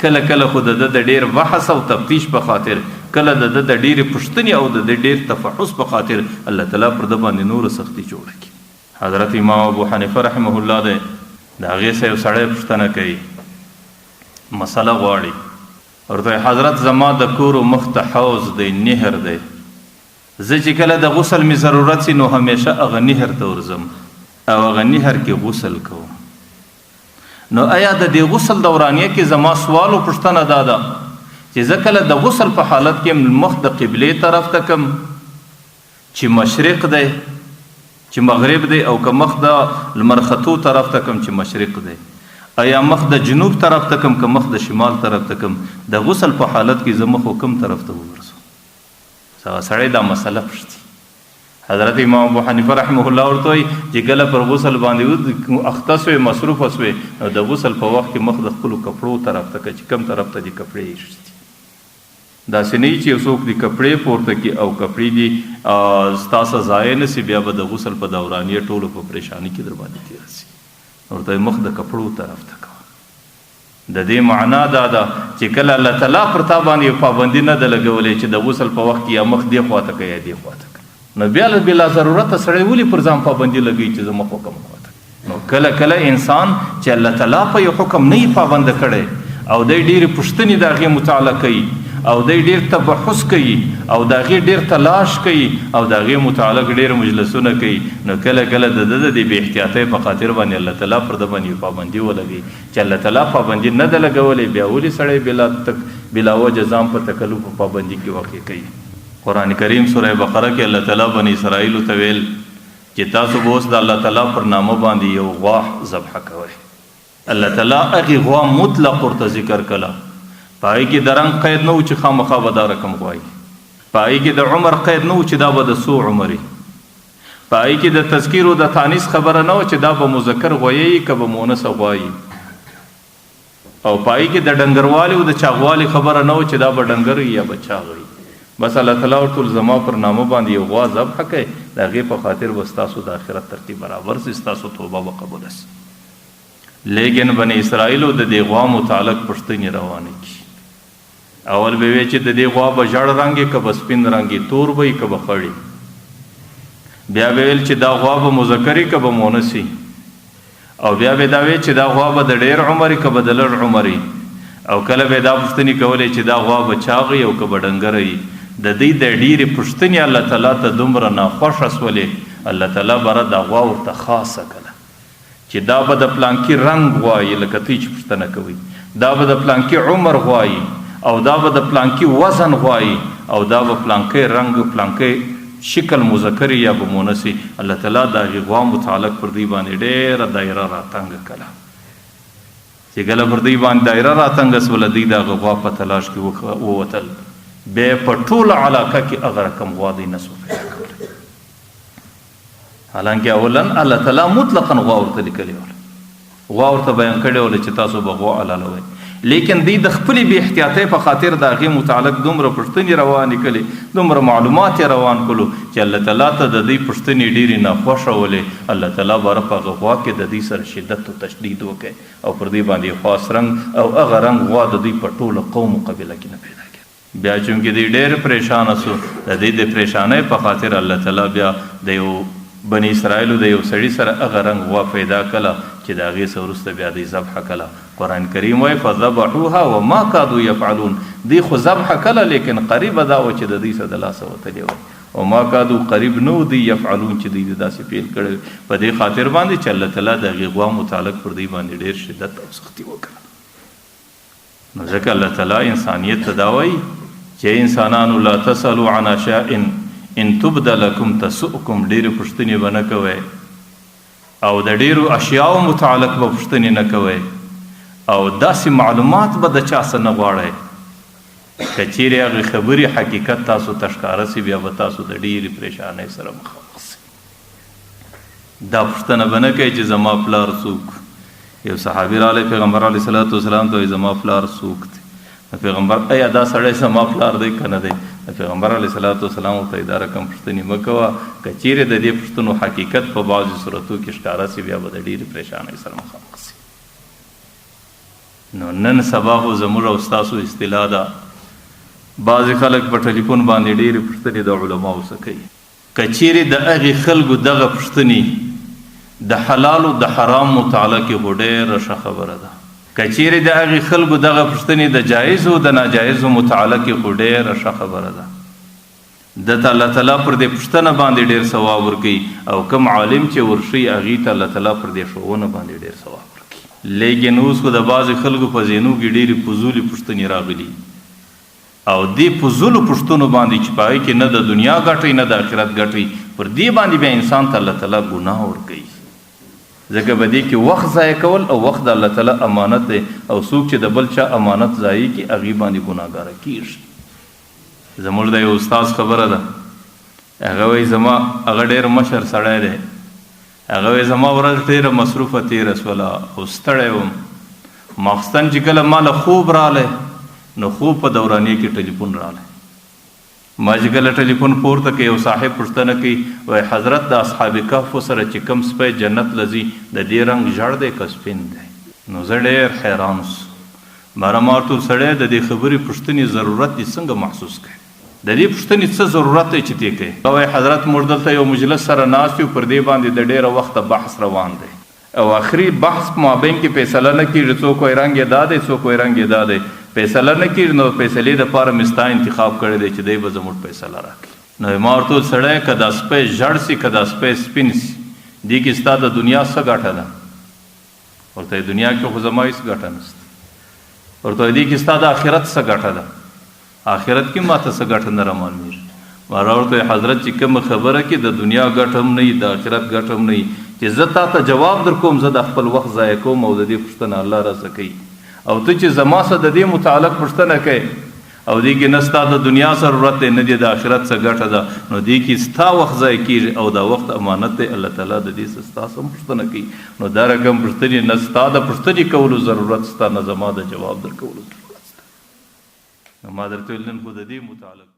کله کله خو د ډیر بحث او تفتیش په خاطر، کله د ډیرې پوښتنې او د ډیر تفحص په خاطر الله تعالی پر د باندې نور سختی جوړه کړي. حضرت امام ابو حنیفه رحمه الله دی، د هغې سه یو سړی پوښتنه کوي، مسله غواړي، ورته حضرت زما د کور مخ ته حوض دی، نهر دی، زه چې کله د غسل مې ضرورت سي نو همیشه هغه نهر ته ورځم او هغه نهر کې غسل کوم. نو آیا د دې غسل دورانیه کې زما سوال او پوښتنه دا ده چې زه کله د غسل په حالت کې مخ د قبلې طرف ته کم چې مشرق دی چې مغرب دی، او که مخ د لمر ختو طرف ته کم چې مشرق دی، آیا مخ د جنوب طرف ته کم که مخ د شمال طرف ته کم؟ د غسل په حالت کې زه مخ کوم طرف ته وګرځم؟ سړی دا مسله پوښتي. حضرت امام ابو حنیفه رحمه الله ورته وایي چې کله پر غسل باندې اخته سوې مصروفه سوې نو د غسل په وخت کې مخ د خپلو کپړو طرف ته که چې کوم طرف ته دي کپړې ایښتي، داسې نه وي چې یو څوک دي کپړې پورته کړي او کپړې دي ستاسو ضایع نه سي، بیا به د غسل په دورانیه ټولو په پریشاني کې در باندې تېره سي. ورته مخ د کپړو طرف ته کوه. د دې معنا دا ده چې کله الله تعالی پر تا باندې پابندي نه ده لګولې چې د غسل په وخت کې یا مخ دې خواته کوي یا دې خواته کوي، نو بیا بلا ضرورته سړی ولې پر ځان پابندي لګوي چې زه مخ وکم خواته کوي؟ نو کله کله انسان چې الله تعالی په یو حکم نه پابند کړي او د ډېرې پوښتنې د هغې مطالعه کوي او د ډېر تبحث کوي او د هغې ډېر تلاش کوي او د هغې متعلق ډېر مجلسونه کوي، نو کله کله د ده د بې احتیاطۍ په خاطر باندې الله تعالی پر ده باندې پابندي ولګوي چې الله تعالی پابندي نه ده لګولې، بیا ولې سړی بلا وجه ځان په تکلف په پابندي کې واقع کوي. قرآن کریم سوره بقره کې الله تعالی بني اسرائیلو ته ویل چې تاسو به اوس د الله تعالی پر نامه باندې یو غوا ذبح کوئ. الله تعالی هغې غوا مطلق ورته ذکر کړه، پای کې د رنګ قید نه و چې خامخا به دا رقم غوايي، پای کې د عمر قید نه و چې دا به د څو عمري، پای کې د تذکیر او د تانیث خبره نه و چې دا به مذکر غوایي که به مؤنث غوايي، او پای کې د ډنګروالي او د چاغوالي خبره نه و چې دا به ډنګر یا به چاغ وي. بس الله تعالی ورته زما پر نامه باندې یو غوا ذبح کړئ، د هغې په خاطر به ستاسو د آخرت ترتیب برابر سي، ستاسو توبه به قبوله سي. لیکن بني اسرائیلو د دې غوا متعلق پوښتنې روانې کړي. اول به وی چې د دې غوا به ژړ رنګې که به سپین رنګې، تور به که به خړې، بیا به ویل چې دا غوا به مذکري که به مؤنثي، او بیا به دا وی چې دا غوا به د ډېر عمري که به د لږ عمري، او کله به دا پوښتنې کولې چې دا غوا به چاغي او که به ډنګره. د دې د ډېرې پوښتنې الله تعالی ته دومره ناخوښه سولې، الله تعالی بره دا غوا ورته خاصه کړه چې دا به د پلانکي رنګ غوايي، لکه تی چې پوښتنه کوي، دا به د پلانکي عمر غوايي، او دا به د پلانکي وزن غوايي، او دا به پلانکي رنګ پلانکي شکل مذکري یا به مؤنثي. الله تعالی د هغې غوا متعلق پر دوی باندې ډېره دایره راتنګه کړه چې کله پر دوی باندې دایره راتنګه سوله، دوی د هغه غوا په تلاش کې ووتل، بیا په ټوله علاقه کې هغه رقم غوا دوی نه سو پیدا کولی. حالانکه اولا الله تعالی مطلقا غوا ورته لیکلې وله، غوا ورته بیان کړې وله چې تاسو به غوا حلالوئ، لیکن دوی د خپلې بې احتیاطۍ په خاطر د هغې متعلق دومره پوښتنې روانې کړې، دومره معلومات یې روان کړو چې الله تعالی ته د دوی پوښتنې ډېرې ناخوښه ولې. الله تعالی باره په هغه غوا کې د دوی سره شدت او تشدید وکړي او پر دوی باندې خاص رنګ او هغه رنګ غوا د دوی په ټوله قوم و قبیله کې نه پیدا کړي. بیا چونکې دوی ډېر پریشانه سو، د دوی د پریشانۍ په خاطر الله تعالی بیا د یو بني اسرائیلو د یو سړي سره هغه رنګ غوا پیدا کړه چې د هغې څه وروسته بیا دوی ذبح کړه. قرآن کریم وایي فذبحوها وما کادوا یفعلون، دوی خو ذبح کړه لیکن قریبه دا و چې د دوی څه د لاسه وتلې وه، وما کادوا قریب نه و دوی یفعلون چې دوی داسې پیل کړی په دې خاطر باندې چې الله تعالی د هغې غوا متعلق پر دوی باندې ډېر شدت او سختي وکړه. نو ځکه الله تعالی انسانیت ته دا وایي چې انسانانو لا تسألوا عن اشیاء ان تبد لکم تسؤکم، ډېرې پوښتنې به نه کوئ او د ډېرو اشیاو متعلق به پوښتنې نه کوئ او داسې معلومات به د چا څه نه غواړئ. که چیرې هغې خبرې حقیقت تاسو ته ښکاره سي، بیا به تاسو د ډېرې پریشانۍ سره مخامخ سئ. دا پوښتنه به نه کوئ چې زما پلار څوک. یو صحابي راغلی پیغمبر علیه صلات وسلام ته وایي زما پلار څوک دی؟ پیغمبر ایا دا سړی زما پلار دی که نه دی؟ پیغمبر علیه صلات وسلام ورته دا رقم پوښتنې مه کوه، که چیرې د دې پوښتنو حقیقت په بعضو صورتو کې ښکاره سي، بیا به د ډېرې پریشانۍ سره مخامخ سي. نو نن سبا خو زموږ او ستاسو اصطلاح ده، بعضې خلک په ټلیفون باندې ډېرې پوښتنې د علماو څه کوي. که چیرې د هغې خلکو دغه پوښتنې د حلال او د حرام متعلق خو ډېره ښه خبره ده. که چیرې د هغې خلکو دغه پوښتنې د جایزو د ناجایزو متعلق خو ډېره ښه خبره ده. دته الله تعالی پر دې پوښتنه باندې ډېر ثواب ورکوي، او کوم عالم چې ورښي هغې ته الله تعالی پر دې ښوونه باندې ډېر ثواب ورکوي. لیکن اوس خو د بعضې خلکو په ذهنو کې ډېرې فضولې پوښتنې راغلي، او دې فضولو پوښتنو باندې چې په هغې کې نه د دنیا ګټئ نه د آخرت ګټئ، پر دې باندې بیا انسان ته الله تعالی ګناه ورکوي. ځکه په دې کې وخت ضایع کول، او وخت د الله تعالی امانت دی، او څوک چې د بل چا امانت ضایع کړي هغې باندې ګناهګاره کېږي. زموږ د یو استاذ خبره ده، هغه وایي زما هغه ډېر مشر سړی دی، هغه وایي زما ورځ ډېره مصروفه تېره شوله او ستړی وم، ماخستن چې کله ما له خوب رالی نو خوب په دورانیه کې ټلیفون رالی، ما چې کله ټلیفون پورته کوي یو صاحب پوښتنه کوي، وایي حضرت د اصحاب کهفو سره چې کوم سپی جنت لځي د دې رنګ ژړ دی که سپین دی؟ نو زه ډېر حیران شوم. باره ما ورته سړی د دې خبرې پوښتنې ضرورت دې څنګه محسوس کوي؟ د دې پوښتنې څه ضرورت دی چې تی کوي؟ وایي حضرت موږ دلته یو مجلس سره ناست یو، پر دې باندې د ډېره وخته بحث روان دی، او آخري بحث په مابین کې فیصله نه کېږي، څوک وایي رنګ یې دا دی، څوک وایي رنګ یې دا دی، فیصله نه کېږي. نو فیصلې دپاره مې ستا انتخاب کړی دی چې دی به زموږ فیصله راکړي. نو ما ورته وویل سړی که دا سپی ژړ سي که دا سپی سپین سي، دې کې ستا د دنیا څه ګټه ده؟ ورته دنیا کې خو زما هېڅ ګټه نشته. ورته دې کې ستا د آخرت څه ګټه ده؟ آخرت کې ماته څه ګټه نه رامعلومېږي. ما ورته حضرت چې کومه خبره کې د دنیا ګټه هم نه وي د آخرت ګټه هم نه وي، چې زه تا ته جواب در کوم زه د خپل وخت ضایع کوم، او د دې پوښتنه الله راڅه کوي، او ته چې زما سره د دې متعلق پوښتنه کوې او دې کې نه ستا د دنیا ضرورت دی نه دې د آخرت څه ګټه ده، نو دې کې ستا وخت ضایع کېږي، او دا وخت امانت دی، الله تعالی د دې څه ستا څه پوښتنه کوي. نو دا رقم پوښتنې نه ستا د پوښتنې کولو ضرورت ستا، نه زما د جواب در کولو ضرورت ستا. نو ما درته ویل نن خو د دې متعلق